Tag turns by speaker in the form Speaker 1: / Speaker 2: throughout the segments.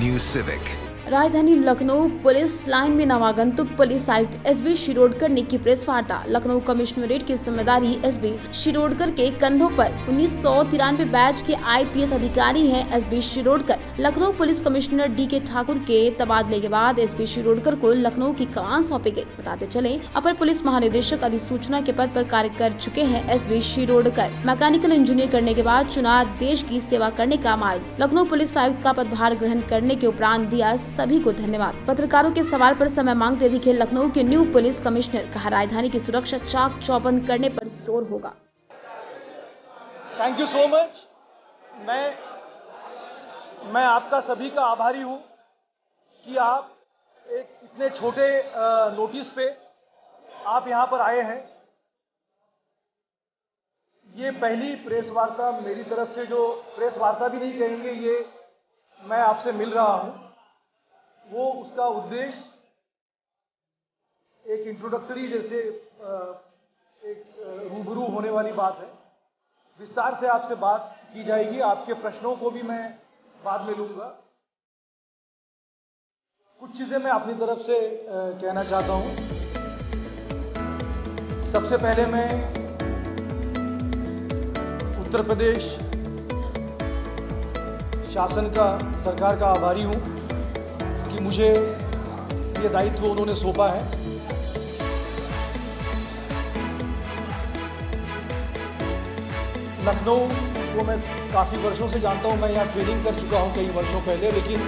Speaker 1: New Civic.
Speaker 2: राजधानी Lucknow police line में नवागंतुक police आयुक्त एसबी शिरोडकर ने की प्रेस वार्ता। लखनऊ कमिश्नरेट की जिम्मेदारी एसबी शिरोडकर के कंधों पर 1993 बैच के आईपीएस अधिकारी हैं। SB Shirodkar Lucknow police commissioner DK. Thakur के तबादले के बाद एसबी शिरोडकर को लखनऊ की कमान सौंपी गई। बताते चले, अपर पुलिस महानिदेशक अधिसूचना के पद पर कार्य कर चुके हैं एसबी शिरोडकर। मैकेनिकल इंजीनियर करने के बाद चुना देश की सेवा करने का मार्ग। लखनऊ पुलिस आयुक्त का पदभार ग्रहण करने के उपरांत दिया सभी को धन्यवाद। पत्रकारों के सवाल पर समय मांगते दिखे लखनऊ के न्यू पुलिस कमिश्नर, कहा राजधानी की सुरक्षा चाक चौबंद करने पर जोर होगा।
Speaker 3: Thank you so much. मैं आपका सभी का आभारी हूं कि आप एक इतने छोटे नोटिस पे आप यहां पर आए हैं। ये पहली प्रेस वार्ता मेरी तरफ से, जो प्रेस वार्ता भी नहीं कहेंगे, ये मैं आपसे मिल रहा हूं। वो उसका उद्देश्य एक इंट्रोडक्टरी जैसे एक रूबरू होने वाली बात है। विस्तार से आपसे बात की जाएगी, आपके प्रश्नों को भी मैं बाद में लूंगा। कुछ चीजें मैं अपनी तरफ से कहना चाहता हूं। सबसे पहले मैं उत्तर प्रदेश शासन का, सरकार का आभारी हूं कि मुझे ये दायित्व उन्होंने सौंपा है। लखनऊ को मैं काफ़ी वर्षों से जानता हूँ। मैं यहाँ ट्रेनिंग कर चुका हूँ कई वर्षों पहले, लेकिन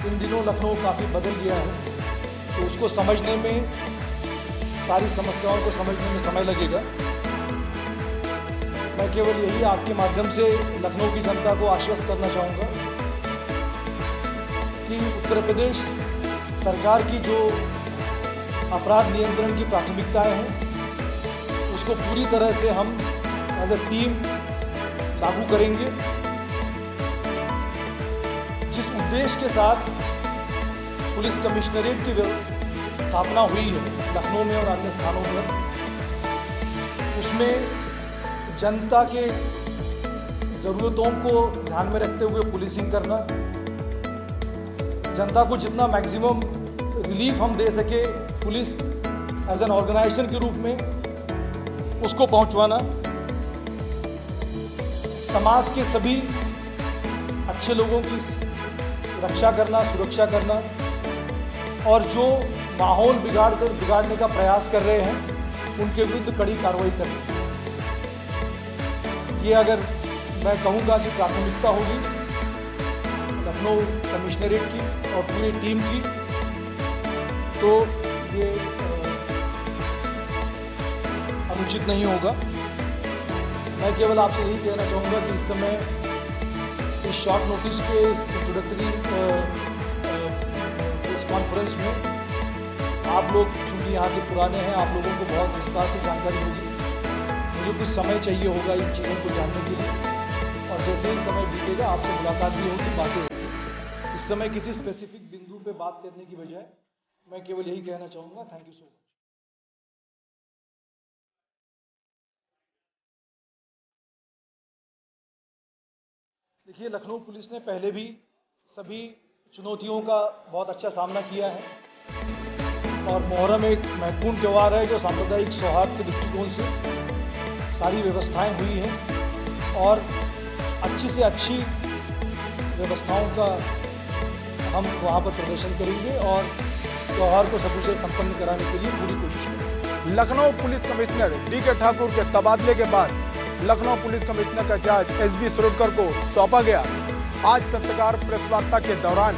Speaker 3: इन दिनों लखनऊ काफ़ी बदल गया है, तो उसको समझने में, सारी समस्याओं को समझने में समय लगेगा। मैं केवल यही आपके माध्यम से लखनऊ की जनता को आश्वस्त करना चाहूँगा कि उत्तर प्रदेश सरकार की जो अपराध नियंत्रण की प्राथमिकताएं हैं, उसको पूरी तरह से हम एज ए टीम लागू करेंगे। जिस उद्देश्य के साथ पुलिस कमिश्नरेट की स्थापना हुई है लखनऊ में और अन्य स्थानों पर, उसमें जनता के ज़रूरतों को ध्यान में रखते हुए पुलिसिंग करना, जनता को जितना मैक्सिमम रिलीफ हम दे सके पुलिस एज एन ऑर्गेनाइजेशन के रूप में, उसको पहुंचवाना, समाज के सभी अच्छे लोगों की रक्षा करना, सुरक्षा करना, और जो माहौल बिगाड़ने का प्रयास कर रहे हैं उनके विरुद्ध कड़ी कार्रवाई करना। ये अगर मैं कहूँगा कि प्राथमिकता होगी लखनऊ कमिश्नरेट की और पूरी टीम की, तो ये अनुचित नहीं होगा। मैं केवल आपसे यही कहना चाहूँगा कि इस समय इस शॉर्ट नोटिस पे इंट्रोडक्टरी प्रेस कॉन्फ्रेंस में आप लोग चूँकि यहाँ के पुराने हैं, आप लोगों को बहुत विस्तार से जानकारी होगी। मुझे कुछ समय चाहिए होगा इन चीज़ों को जानने के लिए, और जैसे ही समय बीतेगा आपसे मुलाकात भी होगी, बातें होगी। इस समय किसी स्पेसिफिक बिंदु पे बात करने की बजाय मैं केवल यही कहना चाहूँगा। Thank you so much. देखिए, लखनऊ पुलिस ने पहले भी सभी चुनौतियों का बहुत अच्छा सामना किया है, और मुहर्रम एक महत्वपूर्ण त्यौहार है जो सांप्रदायिक सौहार्द के दृष्टिकोण से सारी व्यवस्थाएं हुई हैं, और अच्छी से अच्छी व्यवस्थाओं का हम वहाँ पर प्रदर्शन करेंगे और त्यौहार को सकुशल संपन्न कराने के लिए पूरी कोशिश करेंगे।
Speaker 4: Lucknow police commissioner DK. Thakur के तबादले के बाद लखनऊ पुलिस कमिश्नर का चार्ज एसबी शिरोडकर को सौंपा गया। आज पत्रकार प्रेस वार्ता के दौरान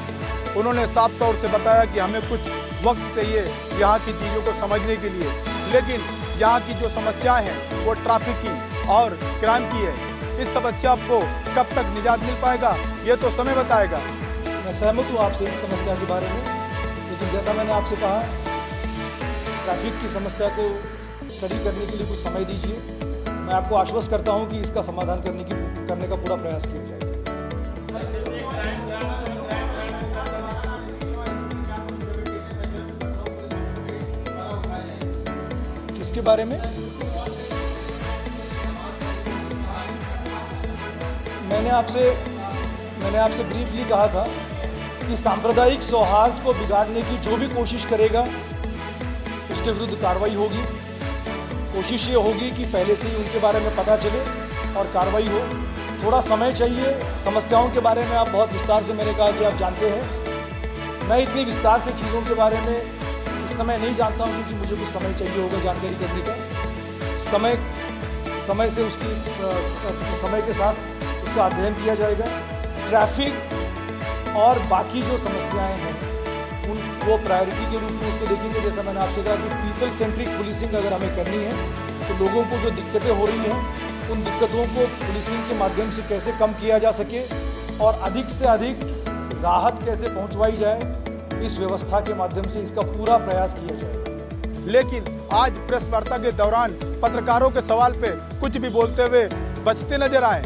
Speaker 4: उन्होंने साफ तौर से बताया कि हमें कुछ वक्त चाहिए यहाँ की चीज़ों को समझने के लिए, लेकिन यहाँ की जो समस्याएं हैं वो ट्रैफिक की और क्राइम की है। इस समस्या को कब तक निजात मिल पाएगा ये तो समय बताएगा।
Speaker 3: मैं सहमत हूँ आपसे इस समस्या के बारे में, लेकिन जैसा मैंने आपसे कहा, ट्रैफिक की समस्या को स्टडी करने के लिए कुछ समय दीजिए। मैं आपको आश्वस्त करता हूं कि इसका समाधान करने का पूरा प्रयास किया जाएगा। किसके बारे में? मैंने आपसे ब्रीफली कहा था कि सांप्रदायिक सौहार्द को बिगाड़ने की जो भी कोशिश करेगा उसके विरुद्ध कार्रवाई होगी। कोशिश ये होगी कि पहले से ही उनके बारे में पता चले और कार्रवाई हो। थोड़ा समय चाहिए। समस्याओं के बारे में आप बहुत विस्तार से मैंने कहा कि आप जानते हैं। मैं इतनी विस्तार से चीज़ों के बारे में इस समय नहीं जानता हूँ क्योंकि मुझे कुछ समय चाहिए होगा जानकारी करने का। समय से उसकी समय के साथ उसका अध्ययन किया जाएगा। ट्रैफिक और बाकी जो समस्याएं हैं उन वो प्रायोरिटी के रूप में उसको देखेंगे। जैसा मैंने आपसे कहा कि पीपल सेंट्रिक पुलिसिंग अगर हमें करनी है तो लोगों को जो दिक्कतें हो रही हैं उन दिक्कतों को पुलिसिंग के माध्यम से कैसे कम किया जा सके और अधिक से अधिक राहत कैसे पहुंचवाई जाए, इस व्यवस्था के माध्यम से इसका पूरा प्रयास किया जाए।
Speaker 4: लेकिन आज प्रेस वार्ता के दौरान पत्रकारों के सवाल पे कुछ भी बोलते हुए बचते नजर आए।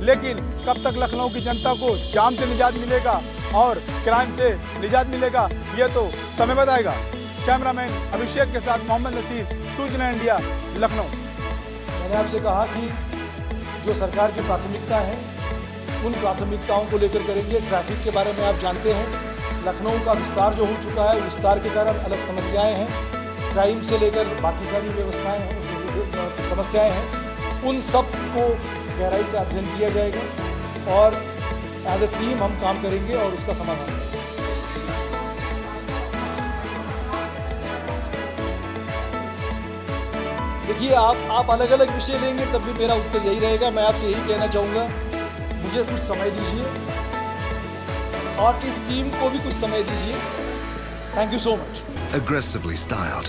Speaker 4: लेकिन कब तक लखनऊ की जनता को जाम से निजात मिलेगा और क्राइम से निजात मिलेगा, ये तो समय बताएगा। कैमरामैन अभिषेक के साथ मोहम्मद नसीर, सूचना इंडिया, लखनऊ।
Speaker 3: मैंने आपसे कहा कि जो सरकार की प्राथमिकता है उन प्राथमिकताओं को लेकर करेंगे। ट्रैफिक के बारे में आप जानते हैं, लखनऊ का विस्तार जो हो चुका है, विस्तार के कारण अलग समस्याएं हैं। क्राइम से लेकर बाकी सारी व्यवस्थाएं हैं, समस्याएं हैं, उन सब को गहराई से अध्ययन किया जाएगा और एज ए टीम हम काम करेंगे और उसका समाधान करेंगे। देखिए, आप अलग अलग विषय लेंगे तब भी मेरा उत्तर यही रहेगा। मैं आपसे यही कहना चाहूँगा, मुझे कुछ समय दीजिए और इस टीम को भी कुछ समय दीजिए। Thank you so much.
Speaker 1: Aggressively styled,